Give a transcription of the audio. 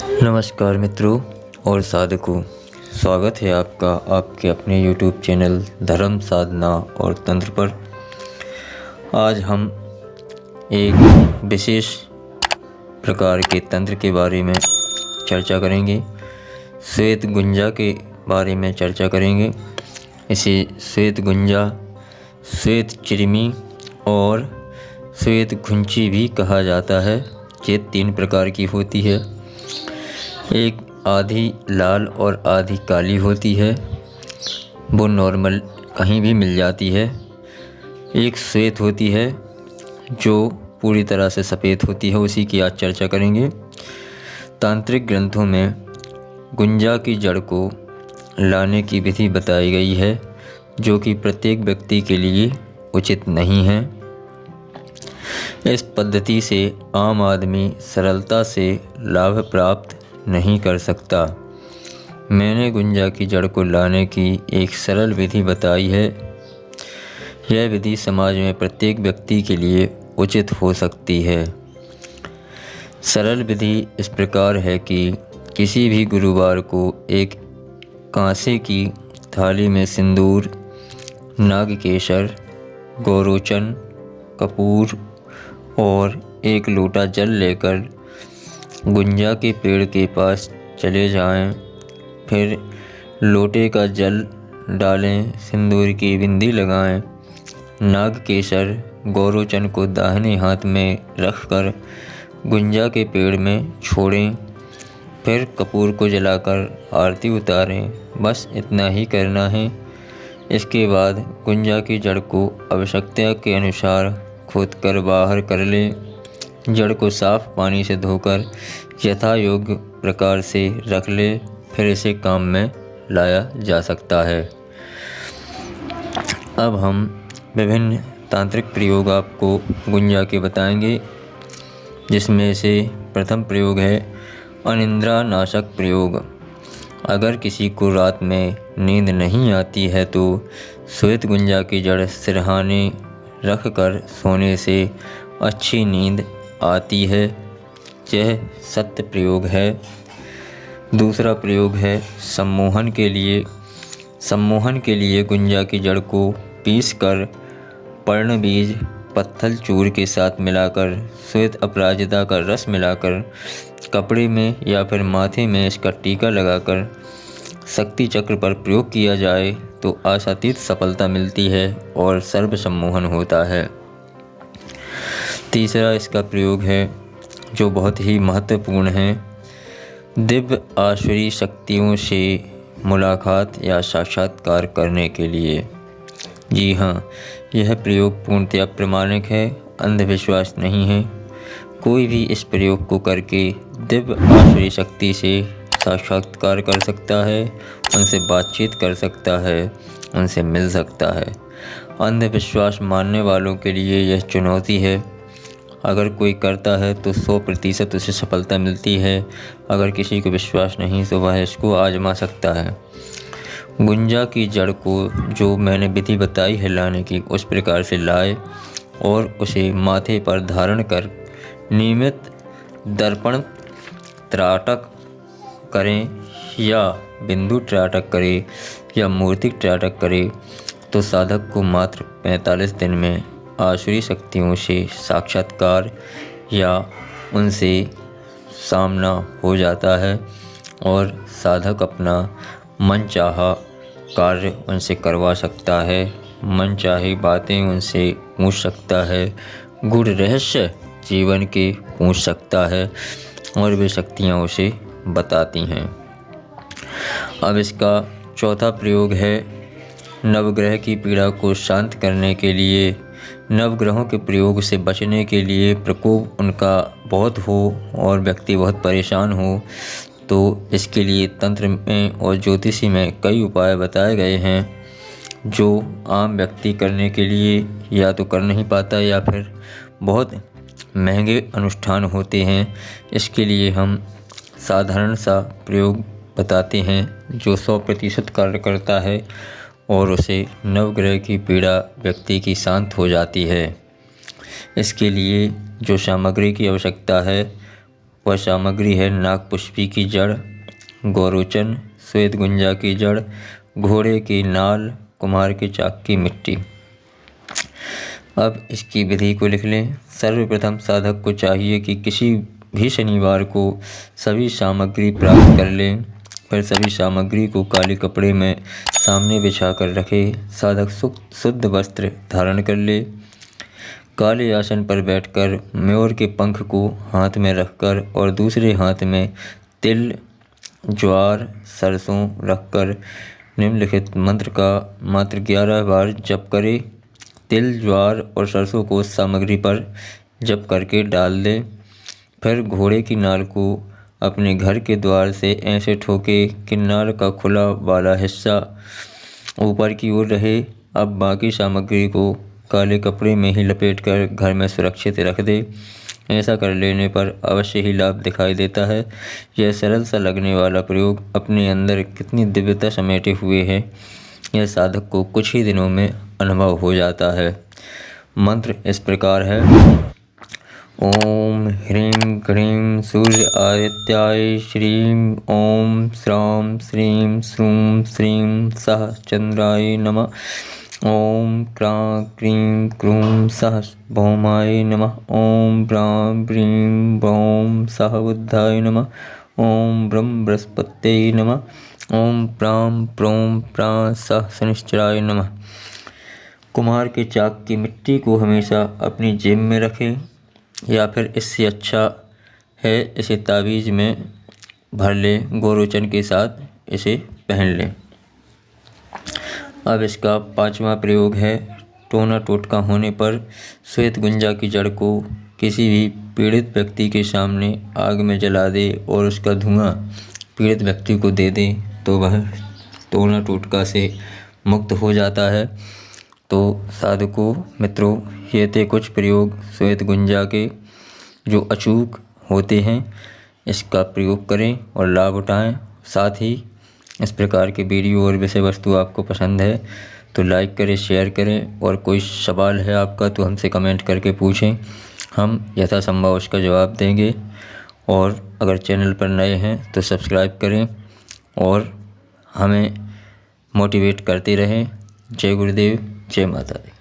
नमस्कार मित्रों और साधकों, स्वागत है आपका आपके अपने YouTube चैनल धर्म साधना और तंत्र पर। आज हम एक विशेष प्रकार के तंत्र के बारे में चर्चा करेंगे। श्वेत गुंजा के बारे में चर्चा करेंगे। इसे श्वेत गुंजा, श्वेत चिरमी और श्वेत घुंची भी कहा जाता है। ये 3 प्रकार की होती है। एक आधी लाल और आधी काली होती है, वो नॉर्मल कहीं भी मिल जाती है। एक श्वेत होती है जो पूरी तरह से सफ़ेद होती है, उसी की आज चर्चा करेंगे। तांत्रिक ग्रंथों में गुंजा की जड़ को लाने की विधि बताई गई है, जो कि प्रत्येक व्यक्ति के लिए उचित नहीं है। इस पद्धति से आम आदमी सरलता से लाभ प्राप्त नहीं कर सकता। मैंने गुंजा की जड़ को लाने की एक सरल विधि बताई है। यह विधि समाज में प्रत्येक व्यक्ति के लिए उचित हो सकती है। सरल विधि इस प्रकार है कि किसी भी गुरुवार को एक कांसे की थाली में सिंदूर, नागकेशर, गौरोचन, कपूर और 1 लोटा जल लेकर गुंजा के पेड़ के पास चले जाएं। फिर लोटे का जल डालें, सिंदूर की बिंदी लगाएं, नागकेशर, गौरोचन को दाहिने हाथ में रखकर गुंजा के पेड़ में छोड़ें। फिर कपूर को जलाकर आरती उतारें। बस इतना ही करना है। इसके बाद गुंजा की जड़ को आवश्यकता के अनुसार खोदकर बाहर कर लें। जड़ को साफ पानी से धोकर यथा योग्य प्रकार से रख ले। फिर इसे काम में लाया जा सकता है। अब हम विभिन्न तांत्रिक प्रयोग आपको गुंजा के बताएंगे, जिसमें से प्रथम प्रयोग है अनिद्रा नाशक प्रयोग। अगर किसी को रात में नींद नहीं आती है तो श्वेत गुंजा की जड़ सिरहाने रख कर सोने से अच्छी नींद आती है। यह सत्य प्रयोग है। दूसरा प्रयोग है सम्मोहन के लिए। सम्मोहन के लिए गुंजा की जड़ को पीसकर पर्ण बीज, पत्थल चूर के साथ मिलाकर श्वेत अपराजिता का रस मिलाकर कपड़े में या फिर माथे में इसका टीका लगाकर शक्ति चक्र पर प्रयोग किया जाए तो आशातीत सफलता मिलती है और सर्व सम्मोहन होता है। तीसरा इसका प्रयोग है जो बहुत ही महत्वपूर्ण है, दिव्य आसुरी शक्तियों से मुलाकात या साक्षात्कार करने के लिए। जी हाँ, यह प्रयोग पूर्णतया प्रमाणिक है, अंधविश्वास नहीं है। कोई भी इस प्रयोग को करके दिव्य आसुरी शक्ति से साक्षात्कार कर सकता है, उनसे बातचीत कर सकता है, उनसे मिल सकता है। अंधविश्वास मानने वालों के लिए यह चुनौती है। अगर कोई करता है तो 100% उसे सफलता मिलती है। अगर किसी को विश्वास नहीं तो वह इसको आजमा सकता है। गुंजा की जड़ को जो मैंने विधि बताई है लाने की, उस प्रकार से लाए और उसे माथे पर धारण कर नियमित दर्पण त्राटक करें या बिंदु त्राटक करें या मूर्तिक त्राटक करें तो साधक को मात्र 45 दिन में आसुरी शक्तियों से साक्षात्कार या उनसे सामना हो जाता है और साधक अपना मनचाहा कार्य उनसे करवा सकता है, मनचाही बातें उनसे पूछ सकता है, गूढ़ रहस्य जीवन के पूछ सकता है और वे शक्तियाँ उसे बताती हैं। अब इसका चौथा प्रयोग है नवग्रह की पीड़ा को शांत करने के लिए। नवग्रहों के प्रयोग से बचने के लिए प्रकोप उनका बहुत हो और व्यक्ति बहुत परेशान हो तो इसके लिए तंत्र में और ज्योतिषी में कई उपाय बताए गए हैं, जो आम व्यक्ति करने के लिए या तो कर नहीं पाता या फिर बहुत महंगे अनुष्ठान होते हैं। इसके लिए हम साधारण सा प्रयोग बताते हैं जो 100% कार्य करता है और उसे नवग्रह की पीड़ा व्यक्ति की शांत हो जाती है। इसके लिए जो सामग्री की आवश्यकता है वह सामग्री है नागपुष्पी की जड़, गौरोचन, श्वेत गुंजा की जड़, घोड़े की नाल, कुम्हार के चाक की मिट्टी। अब इसकी विधि को लिख लें। सर्वप्रथम साधक को चाहिए कि किसी भी शनिवार को सभी सामग्री प्राप्त कर लें, फिर सभी सामग्री को काले कपड़े में सामने बिछा कर रखे। साधक शुद्ध वस्त्र धारण कर ले। काले आसन पर बैठकर मयूर के पंख को हाथ में रखकर और दूसरे हाथ में तिल, ज्वार, सरसों रखकर निम्नलिखित मंत्र का मात्र 11 बार जप करे। तिल, ज्वार और सरसों को सामग्री पर जप करके डाल दे। फिर घोड़े की नाल को अपने घर के द्वार से ऐसे ठोके कि नाल का खुला वाला हिस्सा ऊपर की ओर रहे। अब बाकी सामग्री को काले कपड़े में ही लपेटकर घर में सुरक्षित रख दे। ऐसा कर लेने पर अवश्य ही लाभ दिखाई देता है। यह सरल सा लगने वाला प्रयोग अपने अंदर कितनी दिव्यता समेटे हुए है, यह साधक को कुछ ही दिनों में अनुभव हो जाता है। मंत्र इस प्रकार है। ओम ह्रीं क्लीं सूर्य आदित्याय श्रीं ओम श्रां श्रीं श्रूं श्रीं सः चंद्राय नमः। ओम क्रां क्रीं क्रूं सः भौमाय नमः। ओम ब्रां ब्रीं ब्रौं सः बुद्धाय नमः। ओम ब्रं बृहस्पतये नमः। ओम प्रां प्रौं प्रां सः शनिश्चराय नमः। कुम्हार के चाक की मिट्टी को हमेशा अपनी जेब में रखें, या फिर इससे अच्छा है इसे ताबीज़ में भर लें, गौरोचन के साथ इसे पहन लें। अब इसका 5वां प्रयोग है। टोना टोटका होने पर श्वेत गुंजा की जड़ को किसी भी पीड़ित व्यक्ति के सामने आग में जला दे और उसका धुआं पीड़ित व्यक्ति को दे दे तो वह टोना टोटका से मुक्त हो जाता है। तो साधकों मित्रों, ये थे कुछ प्रयोग श्वेत गुंजा के जो अचूक होते हैं। इसका प्रयोग करें और लाभ उठाएं। साथ ही इस प्रकार के वीडियो और विषय वस्तु आपको पसंद है तो लाइक करें, शेयर करें, और कोई सवाल है आपका तो हमसे कमेंट करके पूछें, हम यथासंभव उसका जवाब देंगे। और अगर चैनल पर नए हैं तो सब्सक्राइब करें और हमें मोटिवेट करते रहें। जय गुरुदेव, जय माता दी।